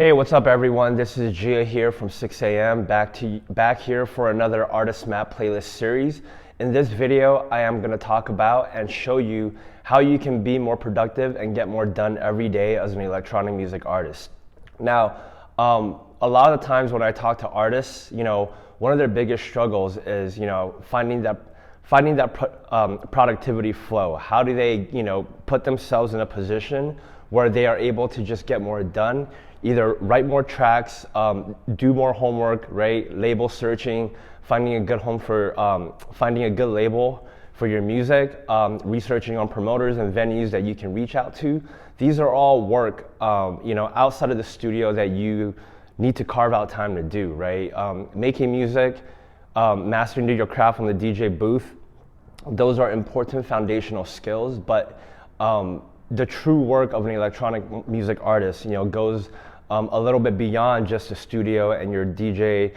Hey, what's up everyone? This is Gia here from 6 a.m. back here for another ArtistMap playlist series. In this video, I am going to talk about and show you how you can be more productive and get more done every day as an electronic music artist. Now, a lot of the times when I talk to artists, one of their biggest struggles is, finding that productivity flow. How do they, put themselves in a position where they are able to just get more done, either write more tracks, do more homework, right? Label searching, finding a good finding a good label for your music, researching on promoters and venues that you can reach out to. These are all work, outside of the studio that you need to carve out time to do, right? Making music, mastering your craft on the DJ booth, those are important foundational skills, but the true work of an electronic music artist, goes a little bit beyond just a studio and your DJ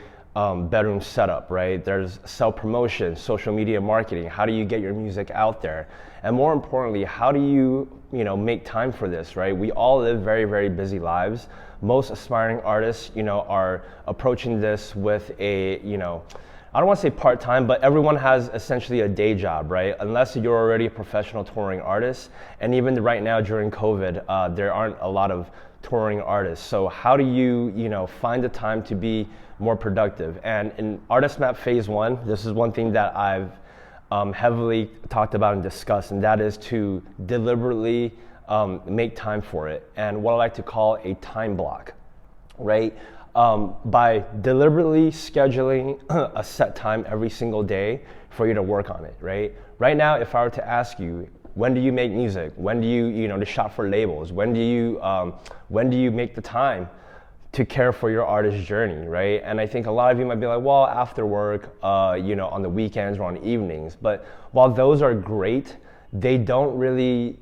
bedroom setup, right? There's self-promotion, social media marketing. How do you get your music out there? And more importantly, how do you, make time for this, right? We all live very, very busy lives. Most aspiring artists, are approaching this with a, I don't want to say part-time, but everyone has essentially a day job, right? Unless you're already a professional touring artist. And even right now during COVID, there aren't a lot of touring artists. So how do you, find the time to be more productive? And in ArtistMap Phase 1, this is one thing that I've heavily talked about and discussed, and that is to deliberately make time for it. And what I like to call a time block, right? By deliberately scheduling a set time every single day for you to work on it, right? Right now, if I were to ask you, when do you make music? When do you, to shop for labels? When do you make the time to care for your artist journey, right? And I think a lot of you might be like, well, after work, on the weekends or on evenings. But while those are great, they don't really,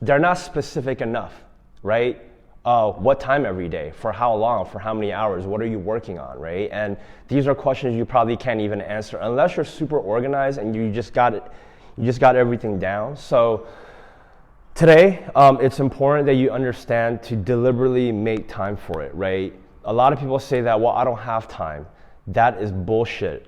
they're not specific enough, right? What time every day, for how long, for how many hours, what are you working on, right? And these are questions you probably can't even answer unless you're super organized and you just got everything down. So today, it's important that you understand to deliberately make time for it, right? A lot of people say that, well, I don't have time. That is bullshit.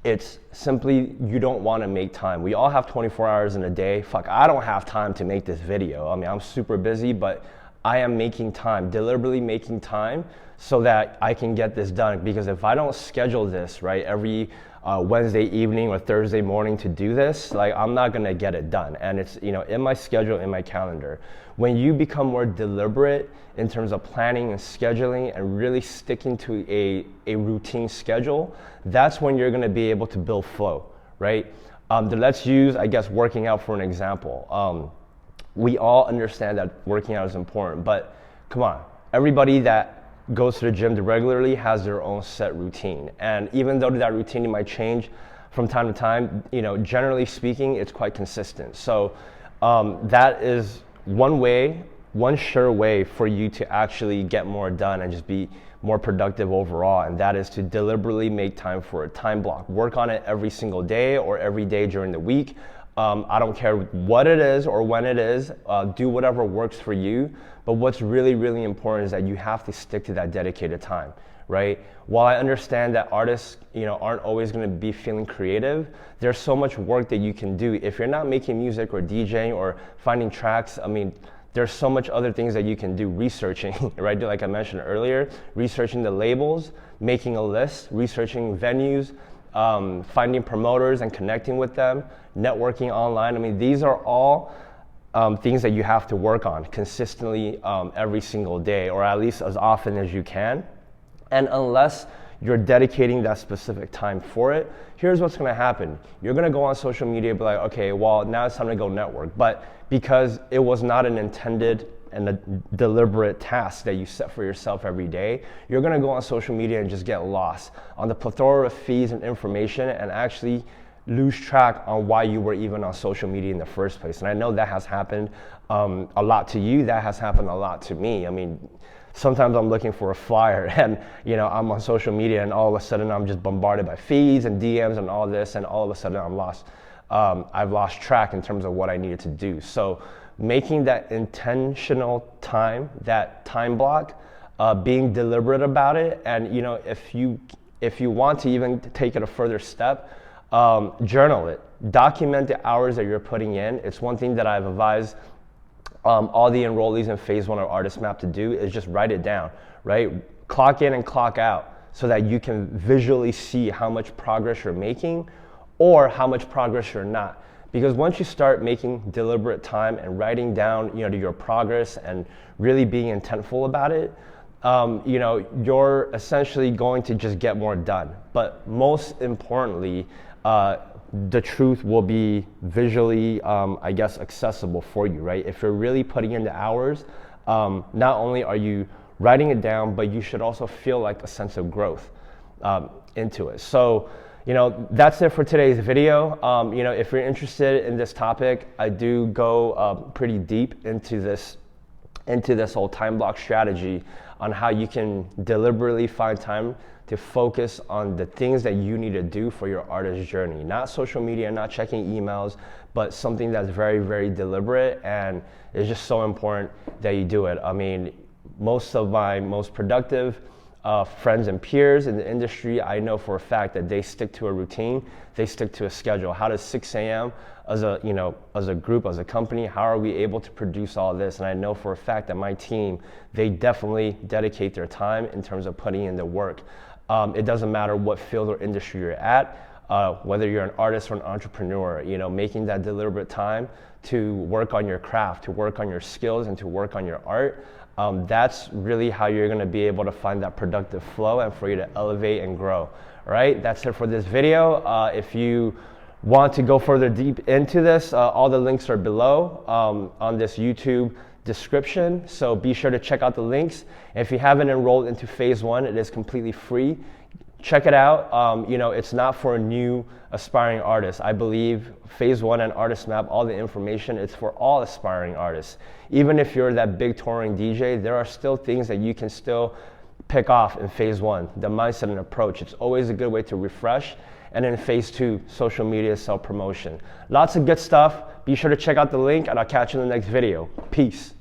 It's simply you don't want to make time. We all have 24 hours in a day. Fuck, I don't have time to make this video. I mean, I'm super busy, but I am making time, deliberately making time so that I can get this done. Because if I don't schedule this, right, every Wednesday evening or Thursday morning to do this, like I'm not gonna get it done. And it's, in my schedule, in my calendar. When you become more deliberate in terms of planning and scheduling and really sticking to a routine schedule, that's when you're gonna be able to build flow, right? Let's use, I guess, working out for an example. We all understand that working out is important, but come on, everybody that goes to the gym regularly has their own set routine. And even though that routine might change from time to time, generally speaking, it's quite consistent. So that is one sure way for you to actually get more done and just be more productive overall, and that is to deliberately make time for a time block. Work on it every single day or every day during the week. I don't care what it is or when it is, do whatever works for you. But what's really, really important is that you have to stick to that dedicated time, right? While I understand that artists, aren't always gonna be feeling creative, there's so much work that you can do. If you're not making music or DJing or finding tracks, I mean, there's so much other things that you can do. Researching, right? Like I mentioned earlier, researching the labels, making a list, researching venues, finding promoters and connecting with them, networking online. I mean, these are all things that you have to work on consistently every single day, or at least as often as you can. And unless you're dedicating that specific time for it, here's what's gonna happen. You're gonna go on social media and be like, okay, well, now it's time to go network. But because it was not an intended and a deliberate task that you set for yourself every day, you're gonna go on social media and just get lost on the plethora of feeds and information and actually lose track on why you were even on social media in the first place. And I know that has happened a lot to you. That has happened a lot to me. I mean, sometimes I'm looking for a flyer and I'm on social media and all of a sudden I'm just bombarded by feeds and DMs and all this, and all of a sudden I'm lost. I've lost track in terms of what I needed to do. So making that intentional time, that time block, being deliberate about it. And if you want to even take it a further step, journal it, document the hours that you're putting in. It's one thing that I've advised all the enrollees in phase 1 of ArtistMap to do, is just write it down, right? Clock in and clock out so that you can visually see how much progress you're making or how much progress you're not. Because once you start making deliberate time and writing down, your progress and really being intentful about it, you're essentially going to just get more done. But most importantly, the truth will be visually, accessible for you, right? If you're really putting in the hours, not only are you writing it down, but you should also feel like a sense of growth into it. So, that's it for today's video. If you're interested in this topic, I do go pretty deep into this whole time block strategy on how you can deliberately find time to focus on the things that you need to do for your artist journey. Not social media, not checking emails, but something that's very, very deliberate, and it's just so important that you do it. I mean, most of my most productive friends and peers in the industry, I know for a fact that they stick to a routine, they stick to a schedule. How does 6 a.m. as a group, as a company, how are we able to produce all this? And I know for a fact that my team, they definitely dedicate their time in terms of putting in the work. It doesn't matter what field or industry you're at, whether you're an artist or an entrepreneur, making that deliberate time to work on your craft, to work on your skills, and to work on your art. That's really how you're going to be able to find that productive flow and for you to elevate and grow. All right, that's it for this video. If you want to go further deep into this, all the links are below on this YouTube description. So be sure to check out the links. If you haven't enrolled into phase 1, it is completely free. Check it out. It's not for new aspiring artists. I believe phase 1 and ArtistMap, all the information, it's for all aspiring artists. Even if you're that big touring DJ, there are still things that you can still pick off in phase 1, the mindset and approach. It's always a good way to refresh. And in phase 2, social media self-promotion. Lots of good stuff. Be sure to check out the link, and I'll catch you in the next video. Peace.